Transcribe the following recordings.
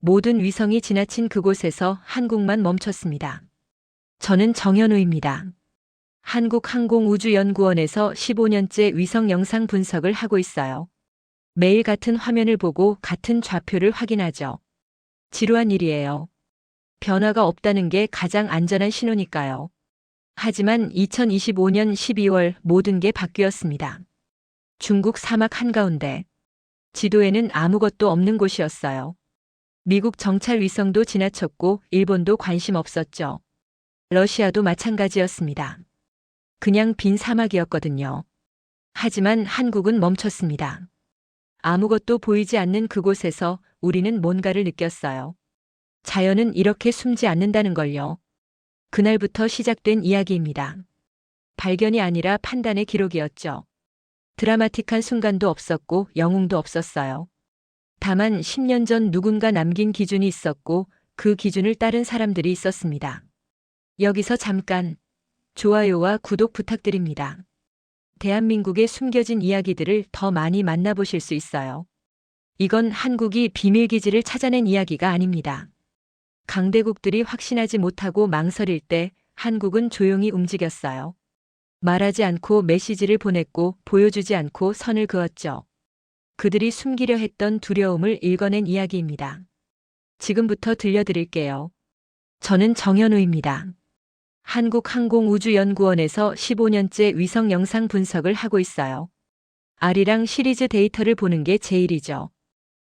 모든 위성이 지나친 그곳에서 한국만 멈췄습니다. 저는 정현우입니다. 한국항공우주연구원에서 15년째 위성 영상 분석을 하고 있어요. 매일 같은 화면을 보고 같은 좌표를 확인하죠. 지루한 일이에요. 변화가 없다는 게 가장 안전한 신호니까요. 하지만 2025년 12월 모든 게 바뀌었습니다. 중국 사막 한가운데 지도에는 아무것도 없는 곳이었어요. 미국 정찰 위성도 지나쳤고 일본도 관심 없었죠. 러시아도 마찬가지였습니다. 그냥 빈 사막이었거든요. 하지만 한국은 멈췄습니다. 아무것도 보이지 않는 그곳에서 우리는 뭔가를 느꼈어요. 자연은 이렇게 숨지 않는다는 걸요. 그날부터 시작된 이야기입니다. 발견이 아니라 판단의 기록이었죠. 드라마틱한 순간도 없었고 영웅도 없었어요. 다만 10년 전 누군가 남긴 기준이 있었고 그 기준을 따른 사람들이 있었습니다. 여기서 잠깐 좋아요와 구독 부탁드립니다. 대한민국의 숨겨진 이야기들을 더 많이 만나보실 수 있어요. 이건 한국이 비밀기지를 찾아낸 이야기가 아닙니다. 강대국들이 확신하지 못하고 망설일 때 한국은 조용히 움직였어요. 말하지 않고 메시지를 보냈고 보여주지 않고 선을 그었죠. 그들이 숨기려 했던 두려움을 읽어낸 이야기입니다. 지금부터 들려드릴게요. 저는 정현우입니다. 한국항공우주연구원에서 15년째 위성 영상 분석을 하고 있어요. 아리랑 시리즈 데이터를 보는 게 제일이죠.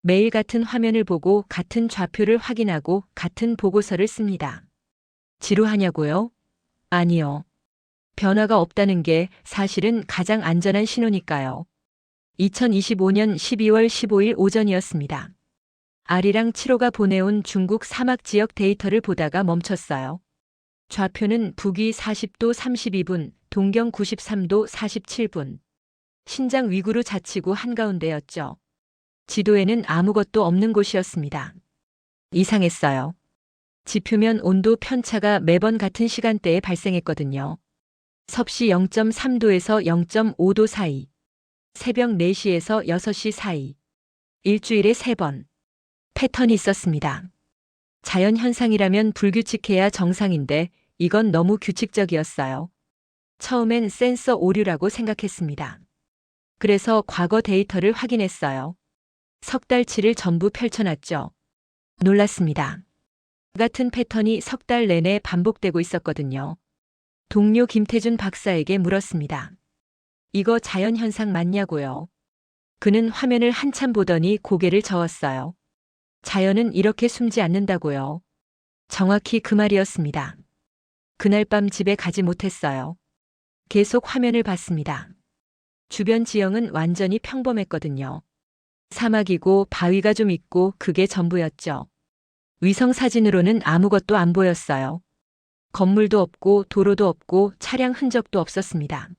매일 같은 화면을 보고 같은 좌표를 확인하고 같은 보고서를 씁니다. 지루하냐고요? 아니요. 변화가 없다는 게 사실은 가장 안전한 신호니까요. 2025년 12월 15일 오전이었습니다. 아리랑 7호가 보내온 중국 사막 지역 데이터를 보다가 멈췄어요. 좌표는 북위 40도 32분, 동경 93도 47분. 신장 위구르 자치구 한가운데였죠. 지도에는 아무것도 없는 곳이었습니다. 이상했어요. 지표면 온도 편차가 매번 같은 시간대에 발생했거든요. 섭씨 0.3도에서 0.5도 사이. 새벽 4시에서 6시 사이. 일주일에 3번. 패턴이 있었습니다. 자연현상이라면 불규칙해야 정상인데 이건 너무 규칙적이었어요. 처음엔 센서 오류라고 생각했습니다. 그래서 과거 데이터를 확인했어요. 석 달치를 전부 펼쳐놨죠. 놀랐습니다. 같은 패턴이 석 달 내내 반복되고 있었거든요. 동료 김태준 박사에게 물었습니다. 이거 자연현상 맞냐고요? 그는 화면을 한참 보더니 고개를 저었어요. 자연은 이렇게 숨지 않는다고요. 정확히 그 말이었습니다. 그날 밤 집에 가지 못했어요. 계속 화면을 봤습니다. 주변 지형은 완전히 평범했거든요. 사막이고 바위가 좀 있고 그게 전부였죠. 위성 사진으로는 아무것도 안 보였어요. 건물도 없고 도로도 없고 차량 흔적도 없었습니다.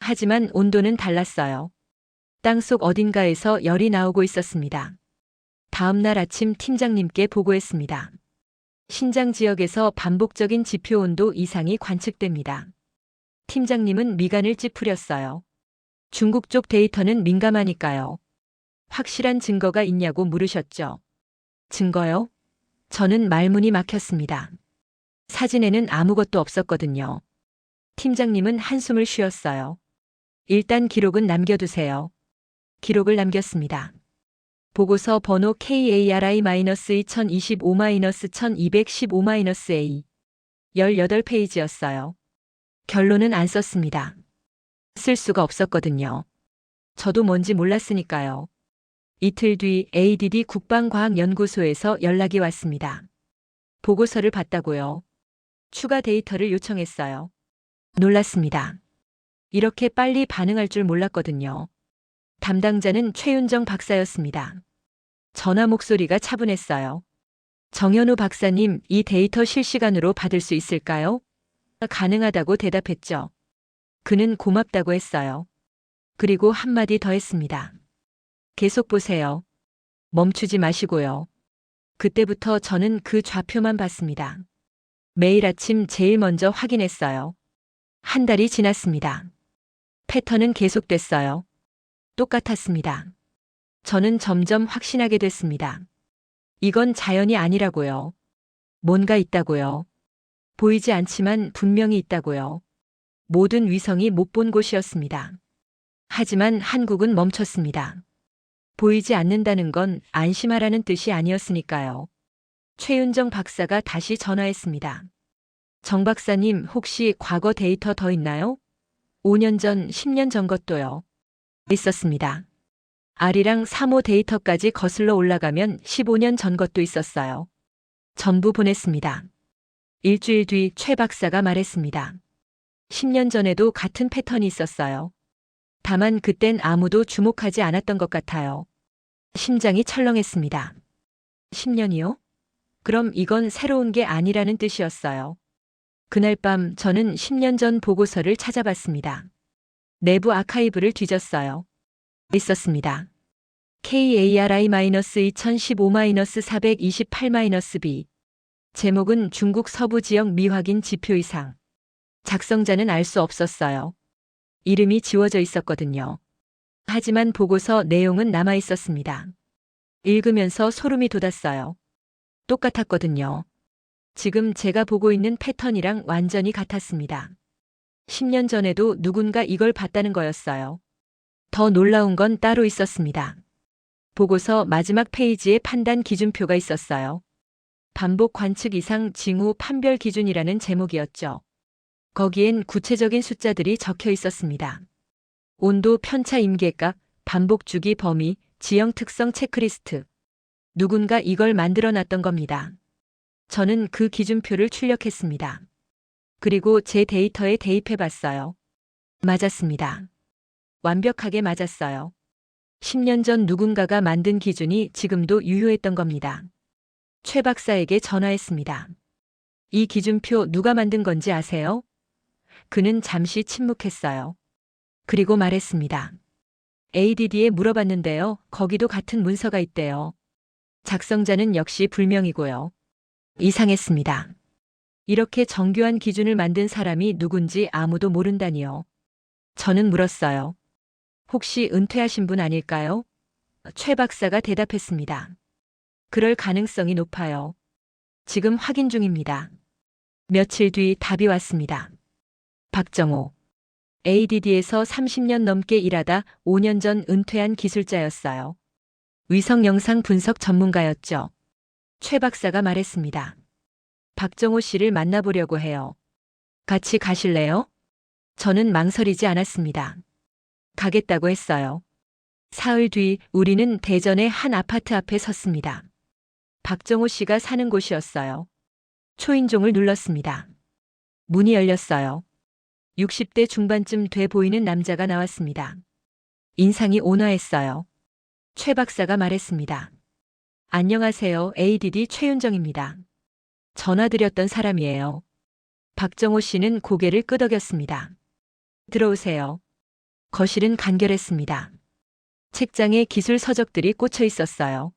하지만 온도는 달랐어요. 땅속 어딘가에서 열이 나오고 있었습니다. 다음 날 아침 팀장님께 보고했습니다. 신장 지역에서 반복적인 지표 온도 이상이 관측됩니다. 팀장님은 미간을 찌푸렸어요. 중국 쪽 데이터는 민감하니까요. 확실한 증거가 있냐고 물으셨죠. 증거요? 저는 말문이 막혔습니다. 사진에는 아무것도 없었거든요. 팀장님은 한숨을 쉬었어요. 일단 기록은 남겨두세요. 기록을 남겼습니다. 보고서 번호 KARI-2025-1215-A 18페이지였어요. 결론은 안 썼습니다. 쓸 수가 없었거든요. 저도 뭔지 몰랐으니까요. 이틀 뒤 ADD 국방과학연구소에서 연락이 왔습니다. 보고서를 봤다고요. 추가 데이터를 요청했어요. 놀랐습니다. 이렇게 빨리 반응할 줄 몰랐거든요. 담당자는 최윤정 박사였습니다. 전화 목소리가 차분했어요. 정현우 박사님, 이 데이터 실시간으로 받을 수 있을까요? 가능하다고 대답했죠. 그는 고맙다고 했어요. 그리고 한마디 더 했습니다. 계속 보세요. 멈추지 마시고요. 그때부터 저는 그 좌표만 봤습니다. 매일 아침 제일 먼저 확인했어요. 한 달이 지났습니다. 패턴은 계속됐어요. 똑같았습니다. 저는 점점 확신하게 됐습니다. 이건 자연이 아니라고요. 뭔가 있다고요. 보이지 않지만 분명히 있다고요. 모든 위성이 못 본 곳이었습니다. 하지만 한국은 멈췄습니다. 보이지 않는다는 건 안심하라는 뜻이 아니었으니까요. 최윤정 박사가 다시 전화했습니다. 정 박사님, 혹시 과거 데이터 더 있나요? 5년 전, 10년 전 것도요. 있었습니다. 아리랑 3호 데이터까지 거슬러 올라가면 15년 전 것도 있었어요. 전부 보냈습니다. 일주일 뒤 최 박사가 말했습니다. 10년 전에도 같은 패턴이 있었어요. 다만 그땐 아무도 주목하지 않았던 것 같아요. 심장이 철렁했습니다. 10년이요? 그럼 이건 새로운 게 아니라는 뜻이었어요. 그날 밤 저는 10년 전 보고서를 찾아봤습니다. 내부 아카이브를 뒤졌어요. 있었습니다. KARI-2015-428-B. 제목은 중국 서부 지역 미확인 지표 이상. 작성자는 알 수 없었어요. 이름이 지워져 있었거든요. 하지만 보고서 내용은 남아 있었습니다. 읽으면서 소름이 돋았어요. 똑같았거든요. 지금 제가 보고 있는 패턴이랑 완전히 같았습니다. 10년 전에도 누군가 이걸 봤다는 거였어요. 더 놀라운 건 따로 있었습니다. 보고서 마지막 페이지에 판단 기준표가 있었어요. 반복 관측 이상 징후 판별 기준이라는 제목이었죠. 거기엔 구체적인 숫자들이 적혀 있었습니다. 온도, 편차 임계각, 반복 주기 범위, 지형 특성 체크리스트. 누군가 이걸 만들어 놨던 겁니다. 저는 그 기준표를 출력했습니다. 그리고 제 데이터에 대입해 봤어요. 맞았습니다. 완벽하게 맞았어요. 10년 전 누군가가 만든 기준이 지금도 유효했던 겁니다. 최 박사에게 전화했습니다. 이 기준표 누가 만든 건지 아세요? 그는 잠시 침묵했어요. 그리고 말했습니다. ADD에 물어봤는데요. 거기도 같은 문서가 있대요. 작성자는 역시 불명이고요. 이상했습니다. 이렇게 정교한 기준을 만든 사람이 누군지 아무도 모른다니요. 저는 물었어요. 혹시 은퇴하신 분 아닐까요? 최 박사가 대답했습니다. 그럴 가능성이 높아요. 지금 확인 중입니다. 며칠 뒤 답이 왔습니다. 박정호. ADD에서 30년 넘게 일하다 5년 전 은퇴한 기술자였어요. 위성 영상 분석 전문가였죠. 최 박사가 말했습니다. 박정호 씨를 만나보려고 해요. 같이 가실래요? 저는 망설이지 않았습니다. 가겠다고 했어요. 사흘 뒤 우리는 대전의 한 아파트 앞에 섰습니다. 박정호 씨가 사는 곳이었어요. 초인종을 눌렀습니다. 문이 열렸어요. 60대 중반쯤 돼 보이는 남자가 나왔습니다. 인상이 온화했어요. 최 박사가 말했습니다. 안녕하세요. ADD 최윤정입니다. 전화드렸던 사람이에요. 박정호 씨는 고개를 끄덕였습니다. 들어오세요. 거실은 간결했습니다. 책장에 기술 서적들이 꽂혀 있었어요.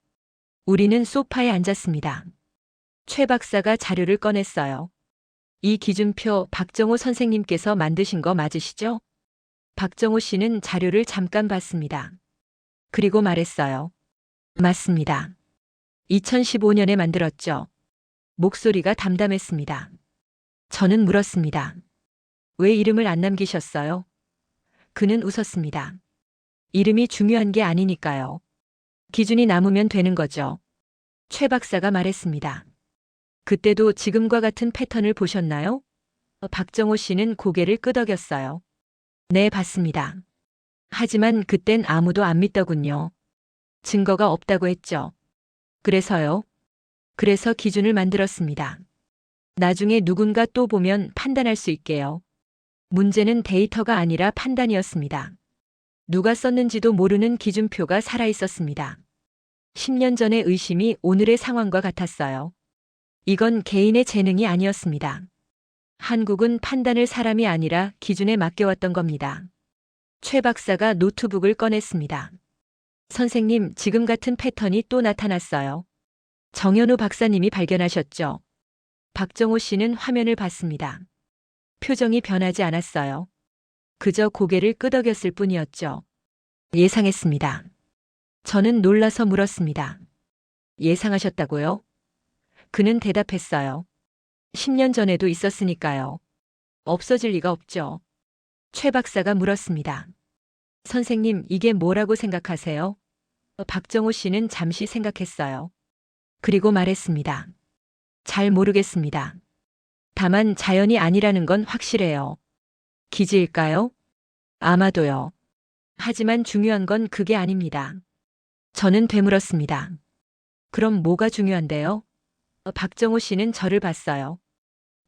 우리는 소파에 앉았습니다. 최 박사가 자료를 꺼냈어요. 이 기준표 박정호 선생님께서 만드신 거 맞으시죠? 박정호 씨는 자료를 잠깐 봤습니다. 그리고 말했어요. 맞습니다. 2015년에 만들었죠. 목소리가 담담했습니다. 저는 물었습니다. 왜 이름을 안 남기셨어요? 그는 웃었습니다. 이름이 중요한 게 아니니까요. 기준이 남으면 되는 거죠. 최 박사가 말했습니다. 그때도 지금과 같은 패턴을 보셨나요? 박정호 씨는 고개를 끄덕였어요. 네, 봤습니다. 하지만 그땐 아무도 안 믿더군요. 증거가 없다고 했죠. 그래서요? 그래서 기준을 만들었습니다. 나중에 누군가 또 보면 판단할 수 있게요. 문제는 데이터가 아니라 판단이었습니다. 누가 썼는지도 모르는 기준표가 살아있었습니다. 10년 전의 의심이 오늘의 상황과 같았어요. 이건 개인의 재능이 아니었습니다. 한국은 판단을 사람이 아니라 기준에 맡겨왔던 겁니다. 최 박사가 노트북을 꺼냈습니다. 선생님, 지금 같은 패턴이 또 나타났어요. 정현우 박사님이 발견하셨죠? 박정호 씨는 화면을 봤습니다. 표정이 변하지 않았어요. 그저 고개를 끄덕였을 뿐이었죠. 예상했습니다. 저는 놀라서 물었습니다. 예상하셨다고요? 그는 대답했어요. 10년 전에도 있었으니까요. 없어질 리가 없죠. 최 박사가 물었습니다. 선생님, 이게 뭐라고 생각하세요? 박정호 씨는 잠시 생각했어요. 그리고 말했습니다. 잘 모르겠습니다. 다만 자연이 아니라는 건 확실해요. 기지일까요? 아마도요. 하지만 중요한 건 그게 아닙니다. 저는 되물었습니다. 그럼 뭐가 중요한데요? 박정호 씨는 저를 봤어요.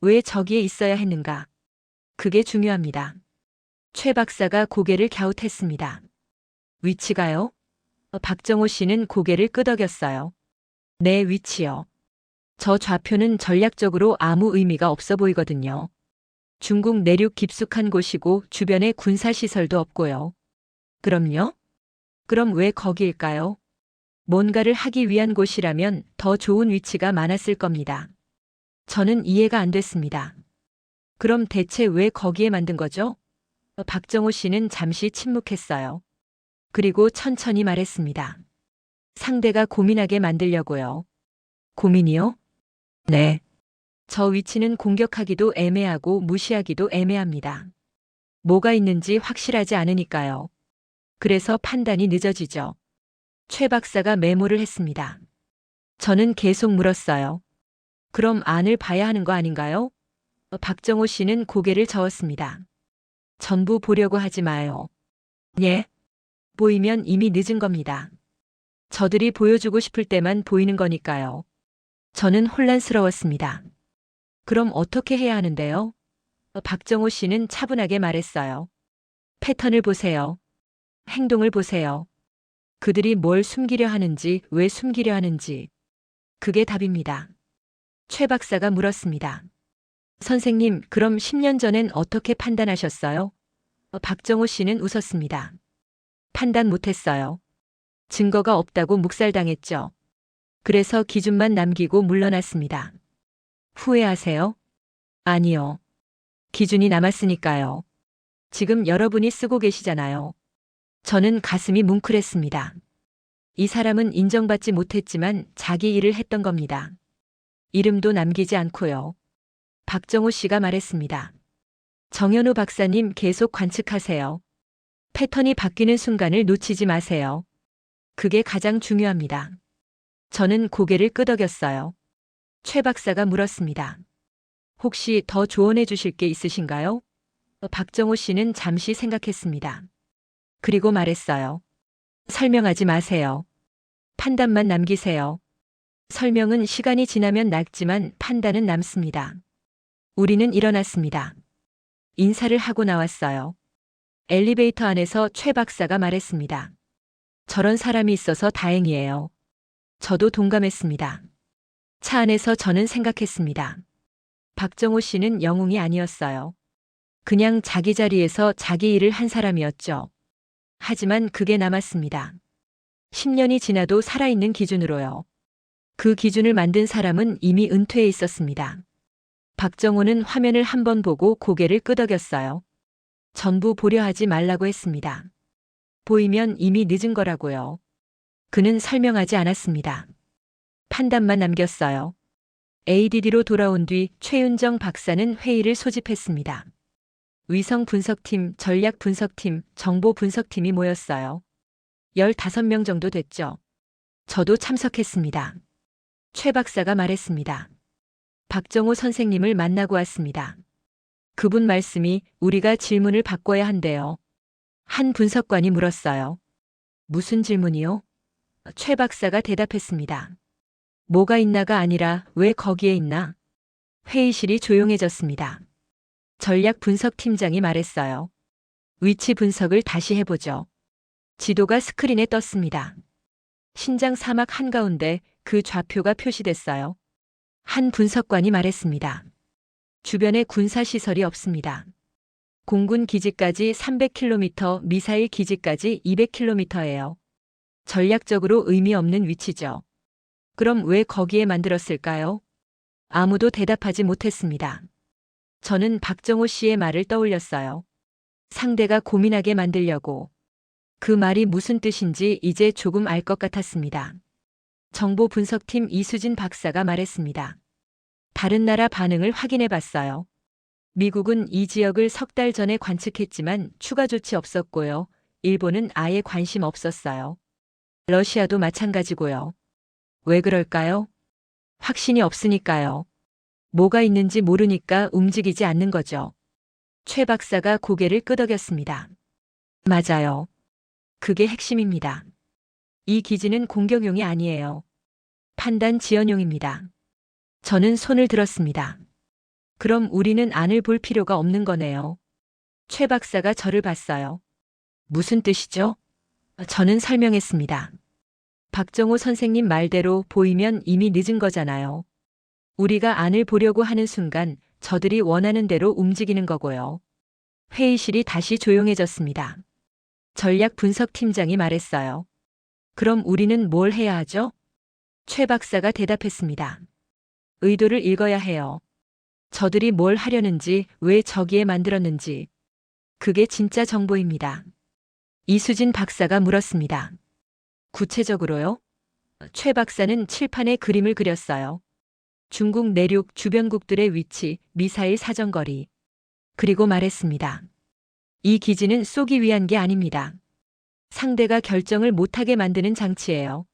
왜 저기에 있어야 했는가? 그게 중요합니다. 최 박사가 고개를 갸웃했습니다. 위치가요? 박정호 씨는 고개를 끄덕였어요. 내 위치요. 저 좌표는 전략적으로 아무 의미가 없어 보이거든요. 중국 내륙 깊숙한 곳이고 주변에 군사시설도 없고요. 그럼요? 그럼 왜 거기일까요? 뭔가를 하기 위한 곳이라면 더 좋은 위치가 많았을 겁니다. 저는 이해가 안 됐습니다. 그럼 대체 왜 거기에 만든 거죠? 박정호 씨는 잠시 침묵했어요. 그리고 천천히 말했습니다. 상대가 고민하게 만들려고요. 고민이요? 네. 저 위치는 공격하기도 애매하고 무시하기도 애매합니다. 뭐가 있는지 확실하지 않으니까요. 그래서 판단이 늦어지죠. 최 박사가 메모를 했습니다. 저는 계속 물었어요. 그럼 안을 봐야 하는 거 아닌가요? 박정호 씨는 고개를 저었습니다. 전부 보려고 하지 마요. 예? 보이면 이미 늦은 겁니다. 저들이 보여주고 싶을 때만 보이는 거니까요. 저는 혼란스러웠습니다. 그럼 어떻게 해야 하는데요? 박정호 씨는 차분하게 말했어요. 패턴을 보세요. 행동을 보세요. 그들이 뭘 숨기려 하는지, 왜 숨기려 하는지. 그게 답입니다. 최 박사가 물었습니다. 선생님, 그럼 10년 전엔 어떻게 판단하셨어요? 박정호 씨는 웃었습니다. 판단 못했어요. 증거가 없다고 묵살당했죠. 그래서 기준만 남기고 물러났습니다. 후회하세요? 아니요. 기준이 남았으니까요. 지금 여러분이 쓰고 계시잖아요. 저는 가슴이 뭉클했습니다. 이 사람은 인정받지 못했지만 자기 일을 했던 겁니다. 이름도 남기지 않고요. 박정호 씨가 말했습니다. 정현우 박사님 계속 관측하세요. 패턴이 바뀌는 순간을 놓치지 마세요. 그게 가장 중요합니다. 저는 고개를 끄덕였어요. 최 박사가 물었습니다. 혹시 더 조언해 주실 게 있으신가요? 박정호 씨는 잠시 생각했습니다. 그리고 말했어요. 설명하지 마세요. 판단만 남기세요. 설명은 시간이 지나면 낡지만 판단은 남습니다. 우리는 일어났습니다. 인사를 하고 나왔어요. 엘리베이터 안에서 최 박사가 말했습니다. 저런 사람이 있어서 다행이에요. 저도 동감했습니다. 차 안에서 저는 생각했습니다. 박정호 씨는 영웅이 아니었어요. 그냥 자기 자리에서 자기 일을 한 사람이었죠. 하지만 그게 남았습니다. 10년이 지나도 살아있는 기준으로요. 그 기준을 만든 사람은 이미 은퇴해 있었습니다. 박정호는 화면을 한번 보고 고개를 끄덕였어요. 전부 보려 하지 말라고 했습니다. 보이면 이미 늦은 거라고요. 그는 설명하지 않았습니다. 판단만 남겼어요. ADD로 돌아온 뒤 최윤정 박사는 회의를 소집했습니다. 위성 분석팀, 전략 분석팀, 정보 분석팀이 모였어요. 15명 정도 됐죠. 저도 참석했습니다. 최 박사가 말했습니다. 박정호 선생님을 만나고 왔습니다. 그분 말씀이 우리가 질문을 바꿔야 한대요. 한 분석관이 물었어요. 무슨 질문이요? 최 박사가 대답했습니다. 뭐가 있나가 아니라 왜 거기에 있나? 회의실이 조용해졌습니다. 전략 분석팀장이 말했어요. 위치 분석을 다시 해보죠. 지도가 스크린에 떴습니다. 신장 사막 한가운데 그 좌표가 표시됐어요. 한 분석관이 말했습니다. 주변에 군사시설이 없습니다. 공군 기지까지 300km, 미사일 기지까지 200km예요. 전략적으로 의미 없는 위치죠. 그럼 왜 거기에 만들었을까요? 아무도 대답하지 못했습니다. 저는 박정호 씨의 말을 떠올렸어요. 상대가 고민하게 만들려고. 그 말이 무슨 뜻인지 이제 조금 알 것 같았습니다. 정보분석팀 이수진 박사가 말했습니다. 다른 나라 반응을 확인해 봤어요. 미국은 이 지역을 석 달 전에 관측했지만 추가 조치 없었고요. 일본은 아예 관심 없었어요. 러시아도 마찬가지고요. 왜 그럴까요? 확신이 없으니까요. 뭐가 있는지 모르니까 움직이지 않는 거죠. 최 박사가 고개를 끄덕였습니다. 맞아요. 그게 핵심입니다. 이 기지는 공격용이 아니에요. 판단 지연용입니다. 저는 손을 들었습니다. 그럼 우리는 안을 볼 필요가 없는 거네요. 최 박사가 저를 봤어요. 무슨 뜻이죠? 저는 설명했습니다. 박정호 선생님 말대로 보이면 이미 늦은 거잖아요. 우리가 안을 보려고 하는 순간 저들이 원하는 대로 움직이는 거고요. 회의실이 다시 조용해졌습니다. 전략 분석팀장이 말했어요. 그럼 우리는 뭘 해야 하죠? 최 박사가 대답했습니다. 의도를 읽어야 해요. 저들이 뭘 하려는지, 왜 저기에 만들었는지. 그게 진짜 정보입니다. 이수진 박사가 물었습니다. 구체적으로요? 최 박사는 칠판에 그림을 그렸어요. 중국 내륙 주변국들의 위치, 미사일 사정거리. 그리고 말했습니다. 이 기지는 쏘기 위한 게 아닙니다. 상대가 결정을 못하게 만드는 장치예요.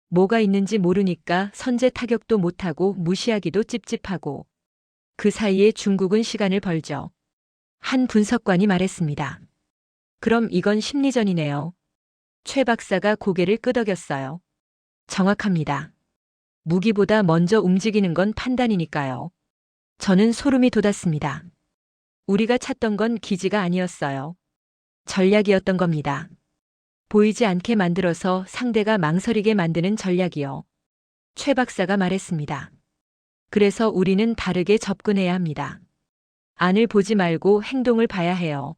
뭐가 있는지 모르니까 선제 타격도 못하고 무시하기도 찝찝하고. 그 사이에 중국은 시간을 벌죠. 한 분석관이 말했습니다. 그럼 이건 심리전이네요. 최 박사가 고개를 끄덕였어요. 정확합니다. 무기보다 먼저 움직이는 건 판단이니까요. 저는 소름이 돋았습니다. 우리가 찾던 건 기지가 아니었어요. 전략이었던 겁니다. 보이지 않게 만들어서 상대가 망설이게 만드는 전략이요. 최 박사가 말했습니다. 그래서 우리는 다르게 접근해야 합니다. 안을 보지 말고 행동을 봐야 해요.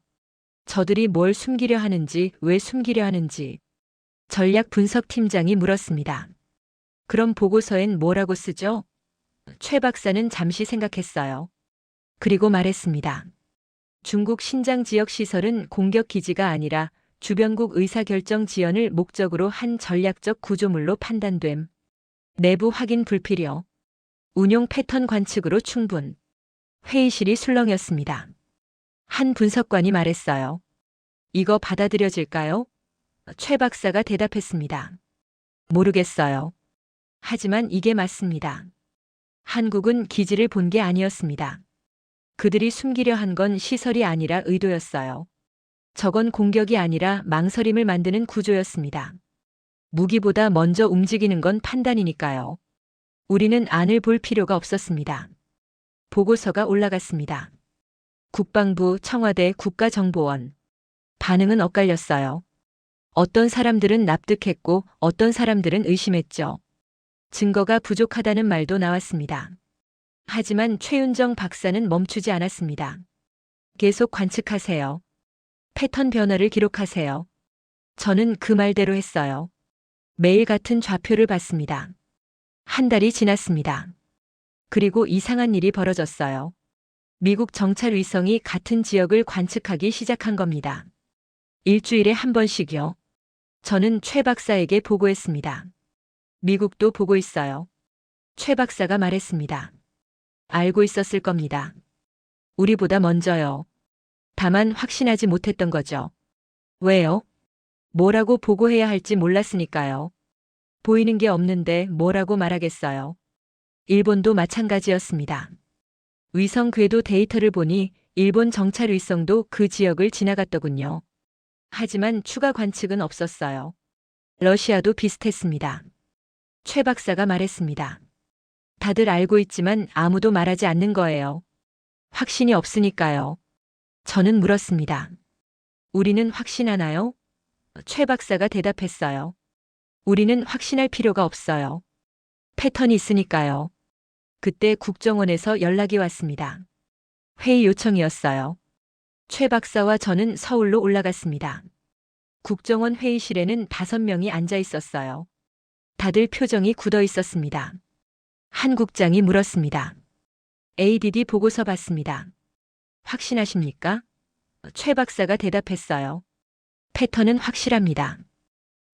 저들이 뭘 숨기려 하는지, 왜 숨기려 하는지. 전략 분석팀장이 물었습니다. 그럼 보고서엔 뭐라고 쓰죠? 최 박사는 잠시 생각했어요. 그리고 말했습니다. 중국 신장 지역 시설은 공격 기지가 아니라 주변국 의사결정 지연을 목적으로 한 전략적 구조물로 판단됨. 내부 확인 불필요. 운용 패턴 관측으로 충분. 회의실이 술렁였습니다. 한 분석관이 말했어요. 이거 받아들여질까요? 최 박사가 대답했습니다. 모르겠어요. 하지만 이게 맞습니다. 한국은 기지를 본 게 아니었습니다. 그들이 숨기려 한 건 시설이 아니라 의도였어요. 저건 공격이 아니라 망설임을 만드는 구조였습니다. 무기보다 먼저 움직이는 건 판단이니까요. 우리는 안을 볼 필요가 없었습니다. 보고서가 올라갔습니다. 국방부, 청와대, 국가정보원. 반응은 엇갈렸어요. 어떤 사람들은 납득했고 어떤 사람들은 의심했죠. 증거가 부족하다는 말도 나왔습니다. 하지만 최윤정 박사는 멈추지 않았습니다. 계속 관측하세요. 패턴 변화를 기록하세요. 저는 그 말대로 했어요. 매일 같은 좌표를 봤습니다. 한 달이 지났습니다. 그리고 이상한 일이 벌어졌어요. 미국 정찰 위성이 같은 지역을 관측하기 시작한 겁니다. 일주일에 한 번씩요. 저는 최 박사에게 보고했습니다. 미국도 보고 있어요. 최 박사가 말했습니다. 알고 있었을 겁니다. 우리보다 먼저요. 다만 확신하지 못했던 거죠. 왜요? 뭐라고 보고해야 할지 몰랐으니까요. 보이는 게 없는데 뭐라고 말하겠어요. 일본도 마찬가지였습니다. 위성 궤도 데이터를 보니 일본 정찰 위성도 그 지역을 지나갔더군요. 하지만 추가 관측은 없었어요. 러시아도 비슷했습니다. 최 박사가 말했습니다. 다들 알고 있지만 아무도 말하지 않는 거예요. 확신이 없으니까요. 저는 물었습니다. 우리는 확신하나요? 최 박사가 대답했어요. 우리는 확신할 필요가 없어요. 패턴이 있으니까요. 그때 국정원에서 연락이 왔습니다. 회의 요청이었어요. 최 박사와 저는 서울로 올라갔습니다. 국정원 회의실에는 5명이 앉아 있었어요. 다들 표정이 굳어 있었습니다. 한 국장이 물었습니다. ADD 보고서 봤습니다. 확신하십니까? 최 박사가 대답했어요. 패턴은 확실합니다.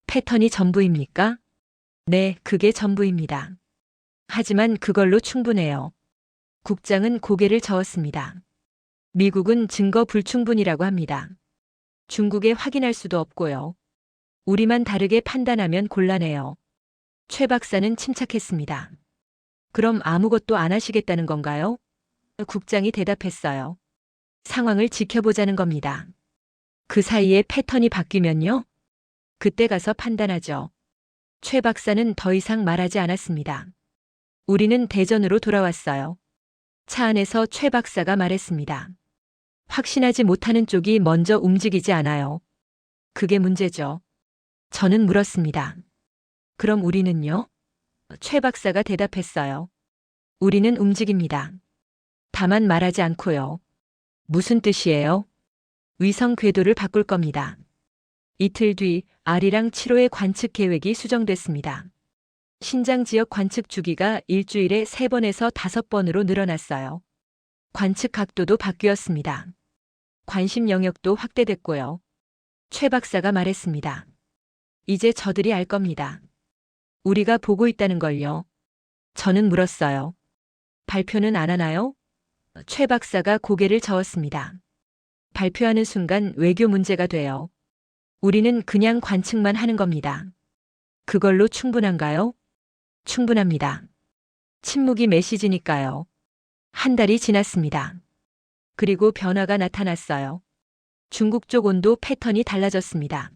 패턴이 전부입니까? 네, 그게 전부입니다. 하지만 그걸로 충분해요. 국장은 고개를 저었습니다. 미국은 증거 불충분이라고 합니다. 중국에 확인할 수도 없고요. 우리만 다르게 판단하면 곤란해요. 최 박사는 침착했습니다. 그럼 아무것도 안 하시겠다는 건가요? 국장이 대답했어요. 상황을 지켜보자는 겁니다. 그 사이에 패턴이 바뀌면요? 그때 가서 판단하죠. 최 박사는 더 이상 말하지 않았습니다. 우리는 대전으로 돌아왔어요. 차 안에서 최 박사가 말했습니다. 확신하지 못하는 쪽이 먼저 움직이지 않아요. 그게 문제죠. 저는 물었습니다. 그럼 우리는요? 최 박사가 대답했어요. 우리는 움직입니다. 다만 말하지 않고요. 무슨 뜻이에요? 위성 궤도를 바꿀 겁니다. 이틀 뒤 아리랑 7호의 관측 계획이 수정됐습니다. 신장 지역 관측 주기가 일주일에 3번에서 5번으로 늘어났어요. 관측 각도도 바뀌었습니다. 관심 영역도 확대됐고요. 최 박사가 말했습니다. 이제 저들이 알 겁니다. 우리가 보고 있다는 걸요. 저는 물었어요. 발표는 안 하나요? 최 박사가 고개를 저었습니다. 발표하는 순간 외교 문제가 돼요. 우리는 그냥 관측만 하는 겁니다. 그걸로 충분한가요? 충분합니다. 침묵이 메시지니까요. 한 달이 지났습니다. 그리고 변화가 나타났어요. 중국 쪽 온도 패턴이 달라졌습니다.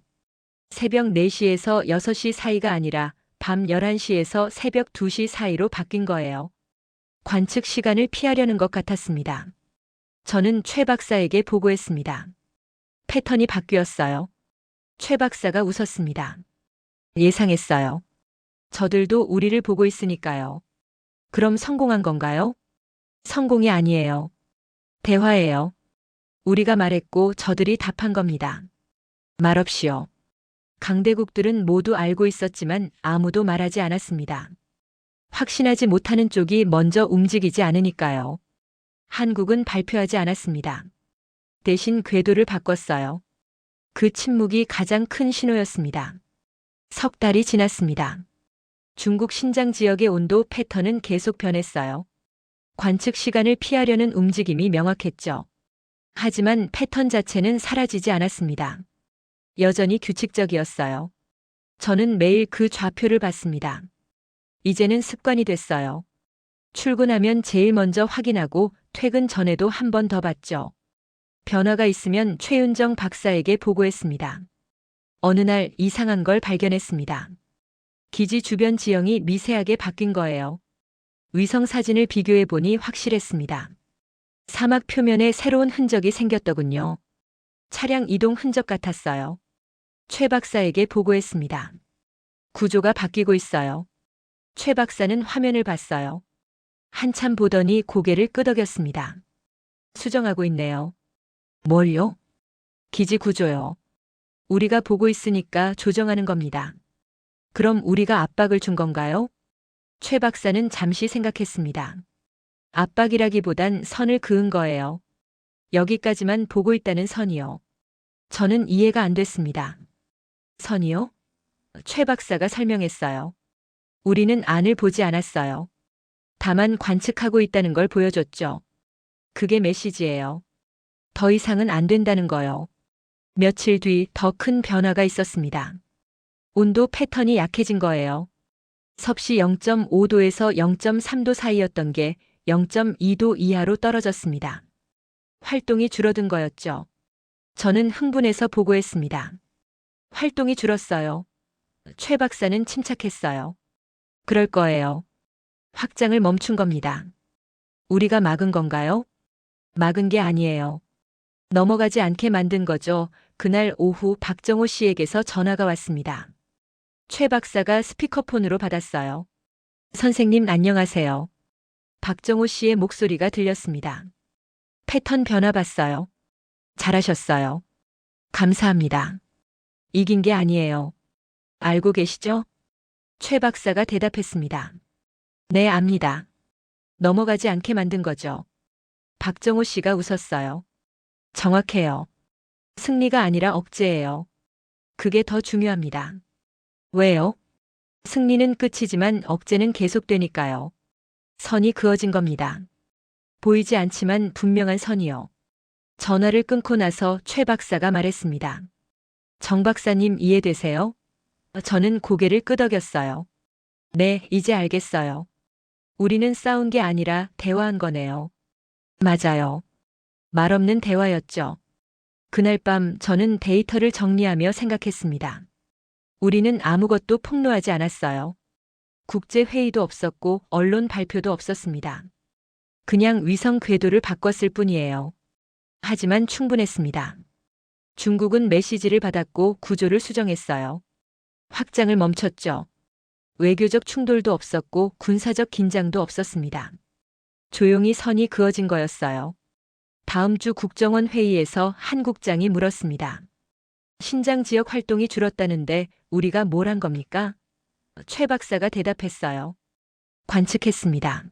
새벽 4시에서 6시 사이가 아니라 밤 11시에서 새벽 2시 사이로 바뀐 거예요. 관측 시간을 피하려는 것 같았습니다. 저는 최 박사에게 보고했습니다. 패턴이 바뀌었어요. 최 박사가 웃었습니다. 예상했어요. 저들도 우리를 보고 있으니까요. 그럼 성공한 건가요? 성공이 아니에요. 대화예요. 우리가 말했고 저들이 답한 겁니다. 말없이요. 강대국들은 모두 알고 있었지만 아무도 말하지 않았습니다. 확신하지 못하는 쪽이 먼저 움직이지 않으니까요. 한국은 발표하지 않았습니다. 대신 궤도를 바꿨어요. 그 침묵이 가장 큰 신호였습니다. 석 달이 지났습니다. 중국 신장 지역의 온도 패턴은 계속 변했어요. 관측 시간을 피하려는 움직임이 명확했죠. 하지만 패턴 자체는 사라지지 않았습니다. 여전히 규칙적이었어요. 저는 매일 그 좌표를 봤습니다. 이제는 습관이 됐어요. 출근하면 제일 먼저 확인하고 퇴근 전에도 한 번 더 봤죠. 변화가 있으면 최윤정 박사에게 보고했습니다. 어느 날 이상한 걸 발견했습니다. 기지 주변 지형이 미세하게 바뀐 거예요. 위성 사진을 비교해 보니 확실했습니다. 사막 표면에 새로운 흔적이 생겼더군요. 차량 이동 흔적 같았어요. 최 박사에게 보고했습니다. 구조가 바뀌고 있어요. 최 박사는 화면을 봤어요. 한참 보더니 고개를 끄덕였습니다. 수정하고 있네요. 뭘요? 기지 구조요. 우리가 보고 있으니까 조정하는 겁니다. 그럼 우리가 압박을 준 건가요? 최 박사는 잠시 생각했습니다. 압박이라기보단 선을 그은 거예요. 여기까지만 보고 있다는 선이요. 저는 이해가 안 됐습니다. 선이요? 최 박사가 설명했어요. 우리는 안을 보지 않았어요. 다만 관측하고 있다는 걸 보여줬죠. 그게 메시지예요. 더 이상은 안 된다는 거요. 며칠 뒤 더 큰 변화가 있었습니다. 온도 패턴이 약해진 거예요. 섭씨 0.5도에서 0.3도 사이였던 게 0.2도 이하로 떨어졌습니다. 활동이 줄어든 거였죠. 저는 흥분해서 보고했습니다. 활동이 줄었어요. 최 박사는 침착했어요. 그럴 거예요. 확장을 멈춘 겁니다. 우리가 막은 건가요? 막은 게 아니에요. 넘어가지 않게 만든 거죠. 그날 오후 박정호 씨에게서 전화가 왔습니다. 최 박사가 스피커폰으로 받았어요. 선생님 안녕하세요. 박정호 씨의 목소리가 들렸습니다. 패턴 변화 봤어요. 잘하셨어요. 감사합니다. 이긴 게 아니에요. 알고 계시죠? 최 박사가 대답했습니다. 네, 압니다. 넘어가지 않게 만든 거죠. 박정호 씨가 웃었어요. 정확해요. 승리가 아니라 억제예요. 그게 더 중요합니다. 왜요? 승리는 끝이지만 억제는 계속되니까요. 선이 그어진 겁니다. 보이지 않지만 분명한 선이요. 전화를 끊고 나서 최 박사가 말했습니다. 정 박사님 이해되세요? 저는 고개를 끄덕였어요. 네, 이제 알겠어요. 우리는 싸운 게 아니라 대화한 거네요. 맞아요. 말없는 대화였죠. 그날 밤 저는 데이터를 정리하며 생각했습니다. 우리는 아무것도 폭로하지 않았어요. 국제회의도 없었고 언론 발표도 없었습니다. 그냥 위성 궤도를 바꿨을 뿐이에요. 하지만 충분했습니다. 중국은 메시지를 받았고 구조를 수정했어요. 확장을 멈췄죠. 외교적 충돌도 없었고 군사적 긴장도 없었습니다. 조용히 선이 그어진 거였어요. 다음 주 국정원 회의에서 한 국장이 물었습니다. 신장 지역 활동이 줄었다는데 우리가 뭘 한 겁니까? 최 박사가 대답했어요. 관측했습니다.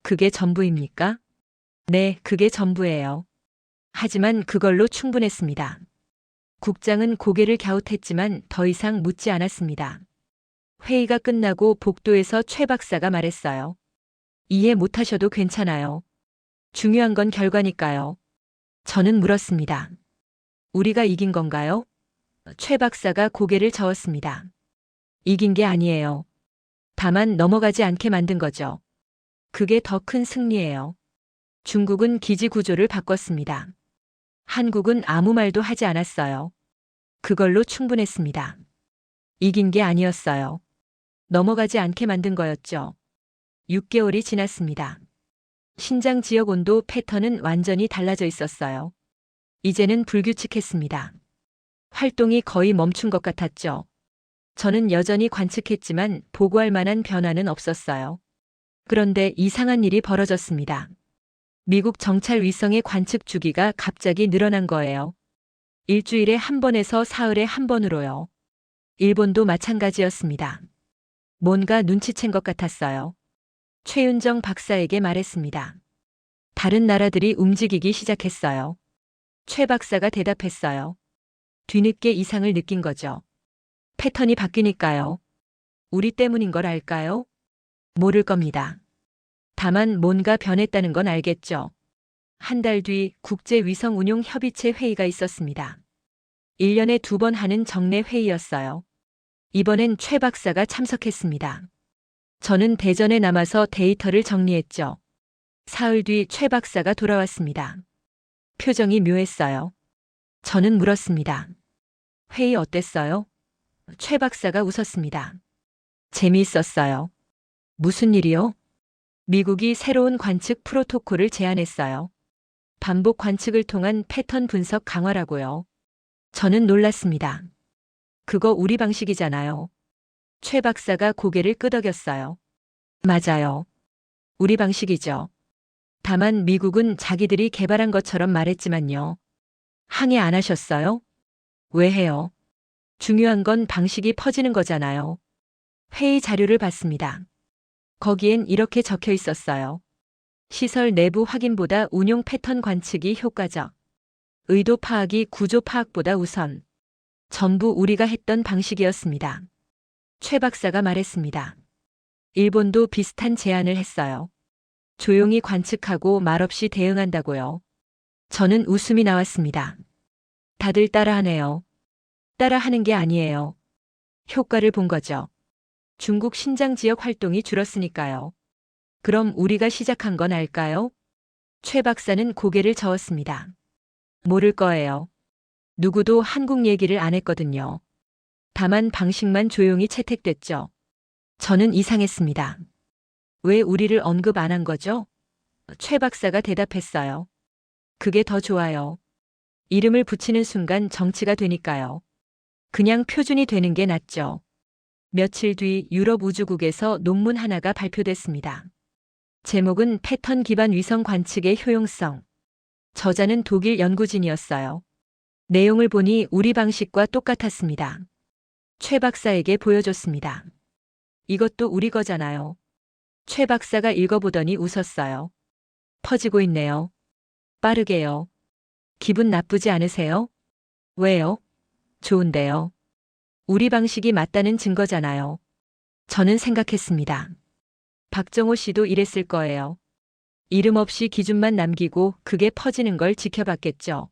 그게 전부입니까? 네, 그게 전부예요. 하지만 그걸로 충분했습니다. 국장은 고개를 갸웃했지만 더 이상 묻지 않았습니다. 회의가 끝나고 복도에서 최 박사가 말했어요. 이해 못하셔도 괜찮아요. 중요한 건 결과니까요. 저는 물었습니다. 우리가 이긴 건가요? 최 박사가 고개를 저었습니다. 이긴 게 아니에요. 다만 넘어가지 않게 만든 거죠. 그게 더 큰 승리예요. 중국은 기지 구조를 바꿨습니다. 한국은 아무 말도 하지 않았어요. 그걸로 충분했습니다. 이긴 게 아니었어요. 넘어가지 않게 만든 거였죠. 6개월이 지났습니다. 신장 지역 온도 패턴은 완전히 달라져 있었어요. 이제는 불규칙했습니다. 활동이 거의 멈춘 것 같았죠. 저는 여전히 관측했지만 보고할 만한 변화는 없었어요. 그런데 이상한 일이 벌어졌습니다. 미국 정찰 위성의 관측 주기가 갑자기 늘어난 거예요. 일주일에 한 번에서 사흘에 한 번으로요. 일본도 마찬가지였습니다. 뭔가 눈치챈 것 같았어요. 최윤정 박사에게 말했습니다. 다른 나라들이 움직이기 시작했어요. 최 박사가 대답했어요. 뒤늦게 이상을 느낀 거죠. 패턴이 바뀌니까요. 우리 때문인 걸 알까요? 모를 겁니다. 다만 뭔가 변했다는 건 알겠죠. 한 달 뒤 국제위성운용협의체 회의가 있었습니다. 1년에 2번 하는 정례 회의였어요. 이번엔 최 박사가 참석했습니다. 저는 대전에 남아서 데이터를 정리했죠. 사흘 뒤 최 박사가 돌아왔습니다. 표정이 묘했어요. 저는 물었습니다. 회의 어땠어요? 최 박사가 웃었습니다. 재미있었어요. 무슨 일이요? 미국이 새로운 관측 프로토콜을 제안했어요. 반복 관측을 통한 패턴 분석 강화라고요. 저는 놀랐습니다. 그거 우리 방식이잖아요. 최 박사가 고개를 끄덕였어요. 맞아요. 우리 방식이죠. 다만 미국은 자기들이 개발한 것처럼 말했지만요. 항의 안 하셨어요? 왜 해요? 중요한 건 방식이 퍼지는 거잖아요. 회의 자료를 봤습니다. 거기엔 이렇게 적혀 있었어요. 시설 내부 확인보다 운용 패턴 관측이 효과적. 의도 파악이 구조 파악보다 우선. 전부 우리가 했던 방식이었습니다. 최 박사가 말했습니다. 일본도 비슷한 제안을 했어요. 조용히 관측하고 말없이 대응한다고요. 저는 웃음이 나왔습니다. 다들 따라하네요. 따라하는 게 아니에요. 효과를 본 거죠. 중국 신장 지역 활동이 줄었으니까요. 그럼 우리가 시작한 건 알까요? 최 박사는 고개를 저었습니다. 모를 거예요. 누구도 한국 얘기를 안 했거든요. 다만 방식만 조용히 채택됐죠. 저는 이상했습니다. 왜 우리를 언급 안 한 거죠? 최 박사가 대답했어요. 그게 더 좋아요. 이름을 붙이는 순간 정치가 되니까요. 그냥 표준이 되는 게 낫죠. 며칠 뒤 유럽 우주국에서 논문 하나가 발표됐습니다. 제목은 패턴 기반 위성 관측의 효용성. 저자는 독일 연구진이었어요. 내용을 보니 우리 방식과 똑같았습니다. 최 박사에게 보여줬습니다. 이것도 우리 거잖아요. 최 박사가 읽어보더니 웃었어요. 퍼지고 있네요. 빠르게요. 기분 나쁘지 않으세요? 왜요? 좋은데요. 우리 방식이 맞다는 증거잖아요. 저는 생각했습니다. 박정호 씨도 이랬을 거예요. 이름 없이 기준만 남기고 그게 퍼지는 걸 지켜봤겠죠.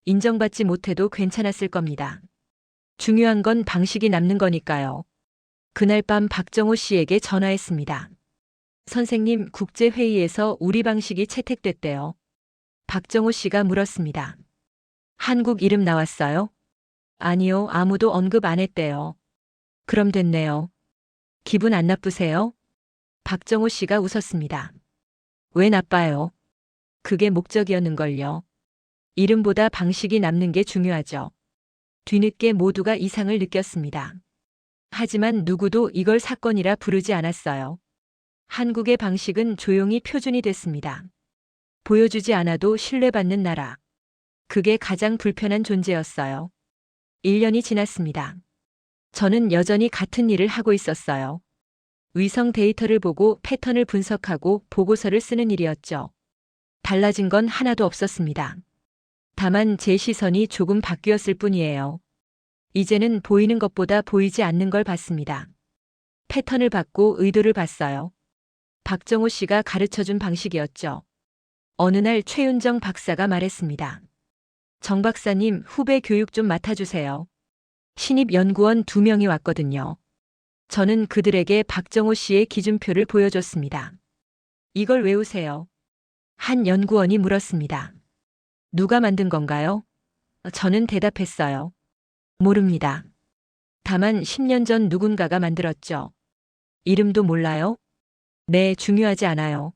인정받지 못해도 괜찮았을 겁니다. 중요한 건 방식이 남는 거니까요. 그날 밤 박정호 씨에게 전화했습니다. 선생님, 국제회의에서 우리 방식이 채택됐대요. 박정호 씨가 물었습니다. 한국 이름 나왔어요? 아니요, 아무도 언급 안 했대요. 그럼 됐네요. 기분 안 나쁘세요? 박정호 씨가 웃었습니다. 왜 나빠요? 그게 목적이었는걸요. 이름보다 방식이 남는 게 중요하죠. 뒤늦게 모두가 이상을 느꼈습니다. 하지만 누구도 이걸 사건이라 부르지 않았어요. 한국의 방식은 조용히 표준이 됐습니다. 보여주지 않아도 신뢰받는 나라. 그게 가장 불편한 존재였어요. 1년이 지났습니다. 저는 여전히 같은 일을 하고 있었어요. 위성 데이터를 보고 패턴을 분석하고 보고서를 쓰는 일이었죠. 달라진 건 하나도 없었습니다. 다만 제 시선이 조금 바뀌었을 뿐이에요. 이제는 보이는 것보다 보이지 않는 걸 봤습니다. 패턴을 봤고 의도를 봤어요. 박정호 씨가 가르쳐준 방식이었죠. 어느 날 최윤정 박사가 말했습니다. 정 박사님, 후배 교육 좀 맡아주세요. 신입 연구원 2명이 왔거든요. 저는 그들에게 박정호 씨의 기준표를 보여줬습니다. 이걸 외우세요. 한 연구원이 물었습니다. 누가 만든 건가요? 저는 대답했어요. 모릅니다. 다만 10년 전 누군가가 만들었죠. 이름도 몰라요? 네, 중요하지 않아요.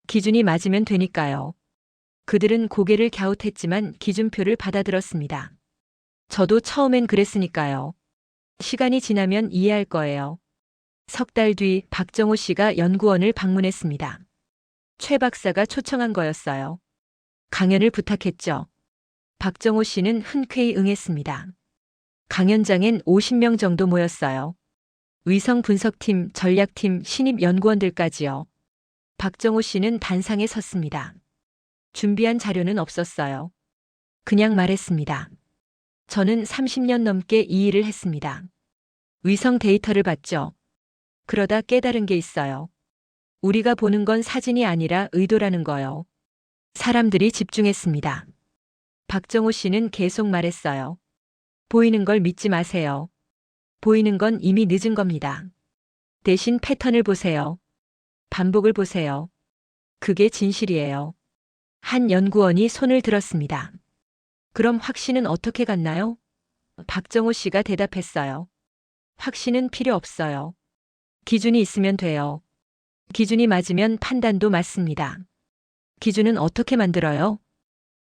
기준이 맞으면 되니까요. 그들은 고개를 갸웃했지만 기준표를 받아들었습니다. 저도 처음엔 그랬으니까요. 시간이 지나면 이해할 거예요. 석 달 뒤 박정호 씨가 연구원을 방문했습니다. 최 박사가 초청한 거였어요. 강연을 부탁했죠. 박정호 씨는 흔쾌히 응했습니다. 강연장엔 50명 정도 모였어요. 위성 분석팀, 전략팀, 신입 연구원들까지요. 박정호 씨는 단상에 섰습니다. 준비한 자료는 없었어요. 그냥 말했습니다. 저는 30년 넘게 이 일을 했습니다. 위성 데이터를 봤죠. 그러다 깨달은 게 있어요. 우리가 보는 건 사진이 아니라 의도라는 거요. 사람들이 집중했습니다. 박정호 씨는 계속 말했어요. 보이는 걸 믿지 마세요. 보이는 건 이미 늦은 겁니다. 대신 패턴을 보세요. 반복을 보세요. 그게 진실이에요. 한 연구원이 손을 들었습니다. 그럼 확신은 어떻게 갔나요? 박정호 씨가 대답했어요. 확신은 필요 없어요. 기준이 있으면 돼요. 기준이 맞으면 판단도 맞습니다. 기준은 어떻게 만들어요?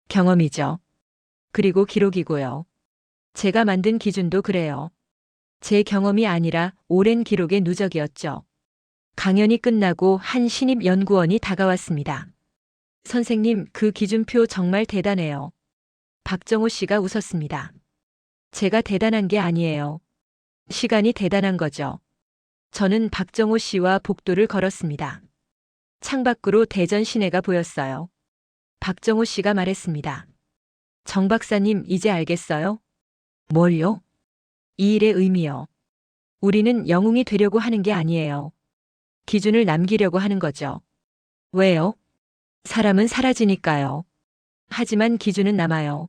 경험이죠. 그리고 기록이고요. 제가 만든 기준도 그래요. 제 경험이 아니라 오랜 기록의 누적이었죠. 강연이 끝나고 한 신입 연구원이 다가왔습니다. 선생님, 그 기준표 정말 대단해요. 박정호 씨가 웃었습니다. 제가 대단한 게 아니에요. 시간이 대단한 거죠. 저는 박정호 씨와 복도를 걸었습니다. 창밖으로 대전 시내가 보였어요. 박정호 씨가 말했습니다. 정 박사님, 이제 알겠어요? 뭘요? 이 일의 의미요. 우리는 영웅이 되려고 하는 게 아니에요. 기준을 남기려고 하는 거죠. 왜요? 사람은 사라지니까요. 하지만 기준은 남아요.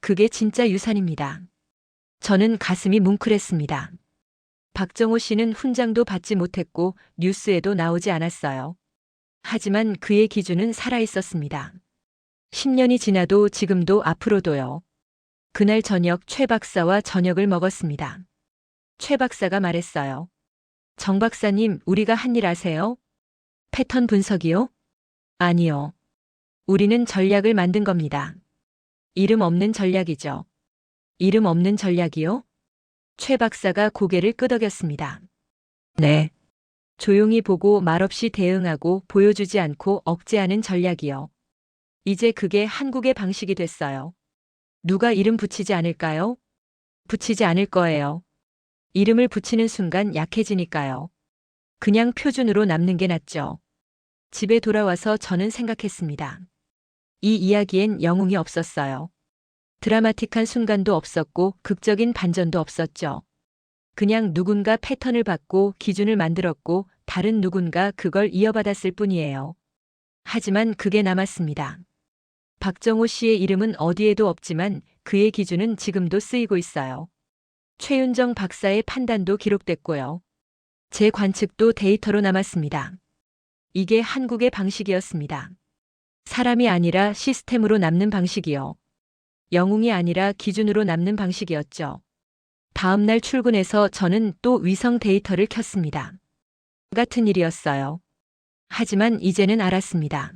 그게 진짜 유산입니다. 저는 가슴이 뭉클했습니다. 박정호 씨는 훈장도 받지 못했고 뉴스에도 나오지 않았어요. 하지만 그의 기준은 살아있었습니다. 10년이 지나도 지금도 앞으로도요. 그날 저녁 최 박사와 저녁을 먹었습니다. 최 박사가 말했어요. 정 박사님, 우리가 한 일 아세요? 패턴 분석이요? 아니요. 우리는 전략을 만든 겁니다. 이름 없는 전략이죠. 이름 없는 전략이요? 최 박사가 고개를 끄덕였습니다. 네. 조용히 보고 말없이 대응하고 보여주지 않고 억제하는 전략이요. 이제 그게 한국의 방식이 됐어요. 누가 이름 붙이지 않을까요? 붙이지 않을 거예요. 이름을 붙이는 순간 약해지니까요. 그냥 표준으로 남는 게 낫죠. 집에 돌아와서 저는 생각했습니다. 이 이야기엔 영웅이 없었어요. 드라마틱한 순간도 없었고 극적인 반전도 없었죠. 그냥 누군가 패턴을 받고 기준을 만들었고 다른 누군가 그걸 이어받았을 뿐이에요. 하지만 그게 남았습니다. 박정호 씨의 이름은 어디에도 없지만 그의 기준은 지금도 쓰이고 있어요. 최윤정 박사의 판단도 기록됐고요. 제 관측도 데이터로 남았습니다. 이게 한국의 방식이었습니다. 사람이 아니라 시스템으로 남는 방식이요. 영웅이 아니라 기준으로 남는 방식이었죠. 다음 날 출근해서 저는 또 위성 데이터를 켰습니다. 같은 일이었어요. 하지만 이제는 알았습니다.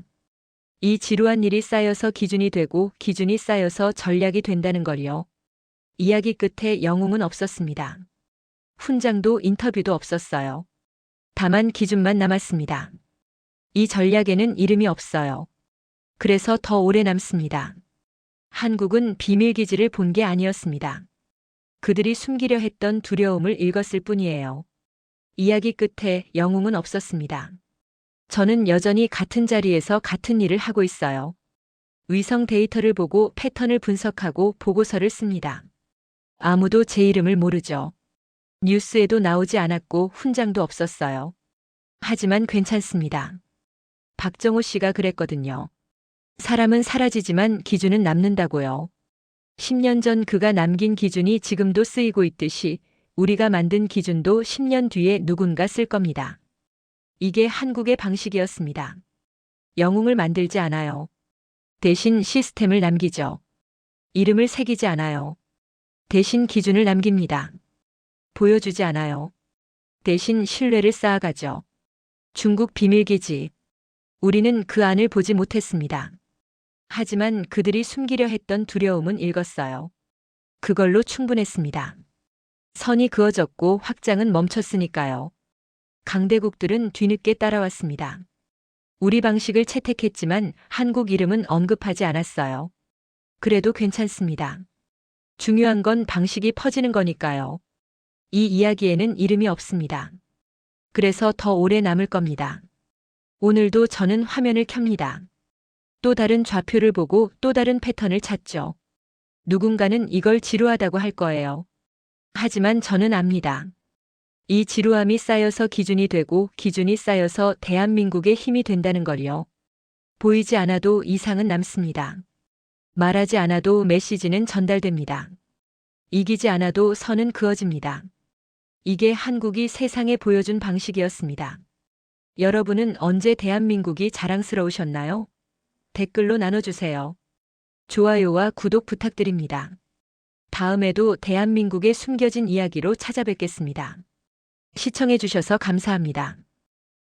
이 지루한 일이 쌓여서 기준이 되고 기준이 쌓여서 전략이 된다는 걸요. 이야기 끝에 영웅은 없었습니다. 훈장도 인터뷰도 없었어요. 다만 기준만 남았습니다. 이 전략에는 이름이 없어요. 그래서 더 오래 남습니다. 한국은 비밀기지를 본 게 아니었습니다. 그들이 숨기려 했던 두려움을 읽었을 뿐이에요. 이야기 끝에 영웅은 없었습니다. 저는 여전히 같은 자리에서 같은 일을 하고 있어요. 위성 데이터를 보고 패턴을 분석하고 보고서를 씁니다. 아무도 제 이름을 모르죠. 뉴스에도 나오지 않았고 훈장도 없었어요. 하지만 괜찮습니다. 박정호 씨가 그랬거든요. 사람은 사라지지만 기준은 남는다고요. 10년 전 그가 남긴 기준이 지금도 쓰이고 있듯이 우리가 만든 기준도 10년 뒤에 누군가 쓸 겁니다. 이게 한국의 방식이었습니다. 영웅을 만들지 않아요. 대신 시스템을 남기죠. 이름을 새기지 않아요. 대신 기준을 남깁니다. 보여주지 않아요. 대신 신뢰를 쌓아가죠. 중국 비밀기지. 우리는 그 안을 보지 못했습니다. 하지만 그들이 숨기려 했던 두려움은 읽었어요. 그걸로 충분했습니다. 선이 그어졌고 확장은 멈췄으니까요. 강대국들은 뒤늦게 따라왔습니다. 우리 방식을 채택했지만 한국 이름은 언급하지 않았어요. 그래도 괜찮습니다. 중요한 건 방식이 퍼지는 거니까요. 이 이야기에는 이름이 없습니다. 그래서 더 오래 남을 겁니다. 오늘도 저는 화면을 켭니다. 또 다른 좌표를 보고 또 다른 패턴을 찾죠. 누군가는 이걸 지루하다고 할 거예요. 하지만 저는 압니다. 이 지루함이 쌓여서 기준이 되고 기준이 쌓여서 대한민국의 힘이 된다는 걸요. 보이지 않아도 이상은 남습니다. 말하지 않아도 메시지는 전달됩니다. 이기지 않아도 선은 그어집니다. 이게 한국이 세상에 보여준 방식이었습니다. 여러분은 언제 대한민국이 자랑스러우셨나요? 댓글로 나눠주세요. 좋아요와 구독 부탁드립니다. 다음에도 대한민국의 숨겨진 이야기로 찾아뵙겠습니다. 시청해주셔서 감사합니다.